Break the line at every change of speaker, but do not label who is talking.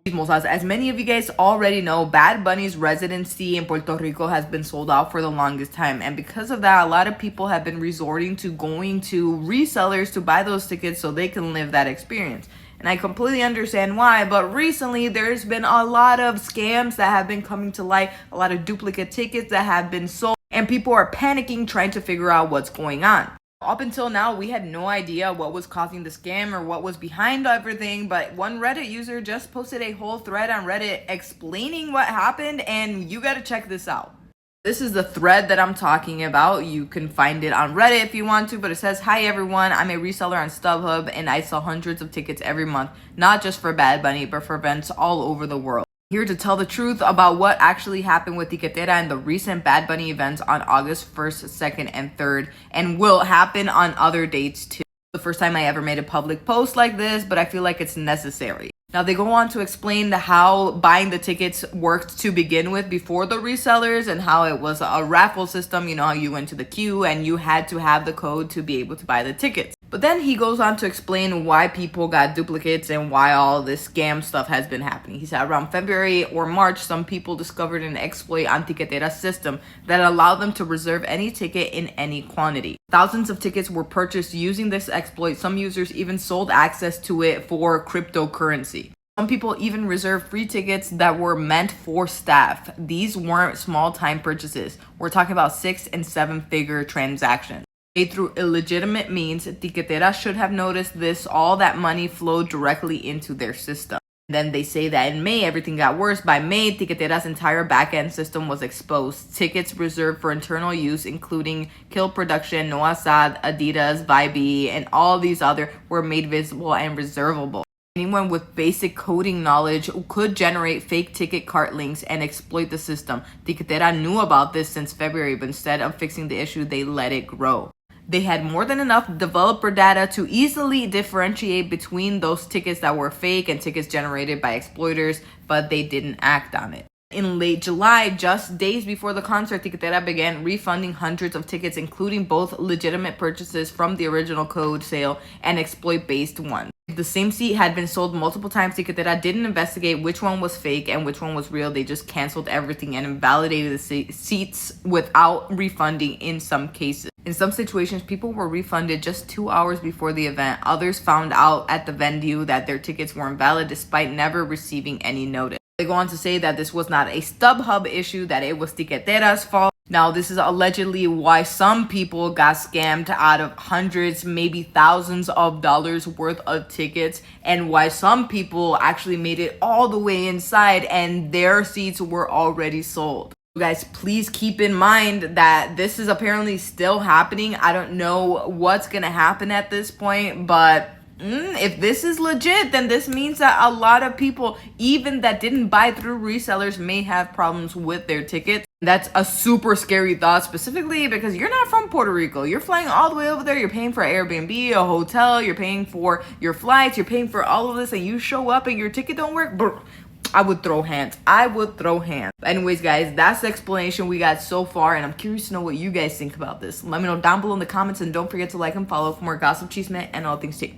As many of you guys already know, Bad Bunny's residency in Puerto Rico has been sold out for the longest time. And because of that, a lot of people have been resorting to going to resellers to buy those tickets so they can live that experience. And I completely understand why, but recently there's been a lot of scams that have been coming to light, a lot of duplicate tickets that have been sold, and people are panicking trying to figure out what's going on. Up until now, we had no idea what was causing the scam or what was behind everything, but one Reddit user just posted a whole thread on Reddit explaining what happened, and you gotta check this out. This is the thread that I'm talking about. You can find it on Reddit if you want to, but it says, "Hi everyone, I'm a reseller on StubHub and I sell hundreds of tickets every month, not just for Bad Bunny, but for events all over the world. Here to tell the truth about what actually happened with Ticketera and the recent Bad Bunny events on August 1st, 2nd, and 3rd, and will happen on other dates too." The first time I ever made a public post like this, but I feel like it's necessary. Now they go on to explain how buying the tickets worked to begin with before the resellers and how it was a raffle system. You know how you went to the queue and you had to have the code to be able to buy the tickets. But then he goes on to explain why people got duplicates and why all this scam stuff has been happening. He said around February or March, some people discovered an exploit on Ticketera's system that allowed them to reserve any ticket in any quantity. Thousands of tickets were purchased using this exploit. Some users even sold access to it for cryptocurrency. Some people even reserved free tickets that were meant for staff. These weren't small time purchases. We're talking about 6- and 7-figure transactions. Made through illegitimate means, Ticketera should have noticed this. All that money flowed directly into their system. Then they say that in May, everything got worse. By May, Ticketera's entire back-end system was exposed. Tickets reserved for internal use, including Kill Production, No Asad, Adidas, Vibe, and all these other, were made visible and reservable. Anyone with basic coding knowledge could generate fake ticket cart links and exploit the system. Ticketera knew about this since February, but instead of fixing the issue, they let it grow. They had more than enough developer data to easily differentiate between those tickets that were fake and tickets generated by exploiters, but they didn't act on it. In late July, just days before the concert, Ticketera began refunding hundreds of tickets, including both legitimate purchases from the original code sale and exploit-based ones. If the same seat had been sold multiple times, Ticketera didn't investigate which one was fake and which one was real. They just canceled everything and invalidated the seats without refunding in some cases. In some situations, people were refunded just 2 hours before the event. Others found out at the venue that their tickets were invalid despite never receiving any notice. They go on to say that this was not a StubHub issue, that it was Ticketera's fault. Now, this is allegedly why some people got scammed out of hundreds, maybe thousands of dollars worth of tickets, and why some people actually made it all the way inside and their seats were already sold. Guys, please keep in mind that this is apparently still happening. I don't know what's gonna happen at this point, but if this is legit, then this means that a lot of people, even that didn't buy through resellers, may have problems with their tickets. That's a super scary thought, specifically because you're not from Puerto Rico. You're flying all the way over there. You're paying for Airbnb, a hotel. You're paying for your flights. You're paying for all of this, and you show up and your ticket don't work. Brr, I would throw hands. I would throw hands. Anyways, guys, that's the explanation we got so far, and I'm curious to know what you guys think about this. Let me know down below in the comments, and don't forget to like and follow for more gossip, chisme, and all things tea.